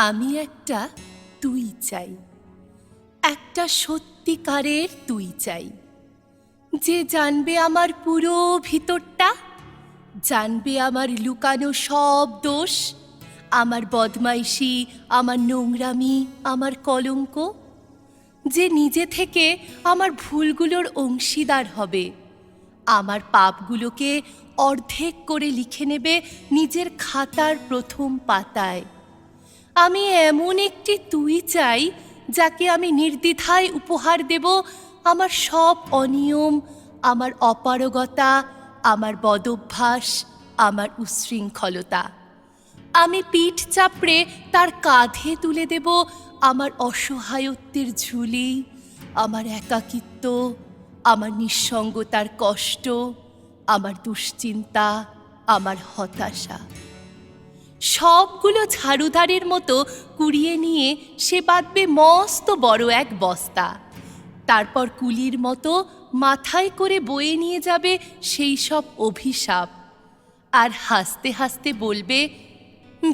আমি একটা তুই চাই, একটা সত্যিকারের তুই চাই, যে জানবে আমার পুরো ভিতরটা, জানবে আমার লুকানো সব দোষ, আমার বদমাইশি, আমার নোংরামি, আমার কলঙ্ক, যে নিজে থেকে আমার ভুলগুলোর অংশীদার হবে, আমার পাপগুলোকে অর্ধেক করে লিখে নেবে নিজের খাতার প্রথম পাতায়। আমি এমন একটি তুই চাই, যাকে আমি নির্দ্বিধায় উপহার দেব আমার সব অনিয়ম, আমার অপারগতা, আমার বদভ্যাস, আমার উচ্ছৃঙ্খলতা। আমি পিঠ চাপড়ে তার কাঁধে তুলে দেব আমার অসহায়ত্বের ঝুলি, আমার একাকিত্ব, আমার নিঃসঙ্গতার কষ্ট, আমার দুশ্চিন্তা, আমার হতাশা। সবগুলো ঝাড়ুদারের মতো কুড়িয়ে নিয়ে সে বাঁধবে মস্ত বড় এক বস্তা। তারপর কুলির মতো মাথায় করে বয়ে নিয়ে যাবে সেই সব অভিশাপ, আর হাসতে হাসতে বলবে,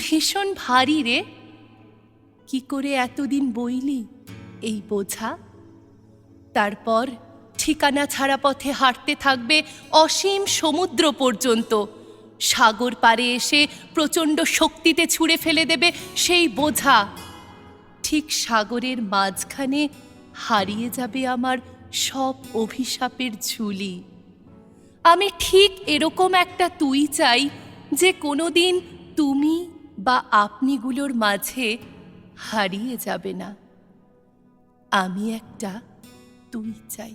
ভীষণ ভারী রে, কি করে এতদিন বইলি এই বোঝা। তারপর ঠিকানা ছাড়া পথে হাঁটতে থাকবে অসীম সমুদ্র পর্যন্ত। সাগর পাড়ে এসে প্রচণ্ড শক্তিতে ছুঁড়ে ফেলে দেবে সেই বোঝা। ঠিক সাগরের মাঝখানে হারিয়ে যাবে আমার সব অভিশাপের ঝুলি। আমি ঠিক এরকম একটা তুই চাই, যে কোনোদিন তুমি বা আপনিগুলোর মাঝে হারিয়ে যাবে না। আমি একটা তুই চাই।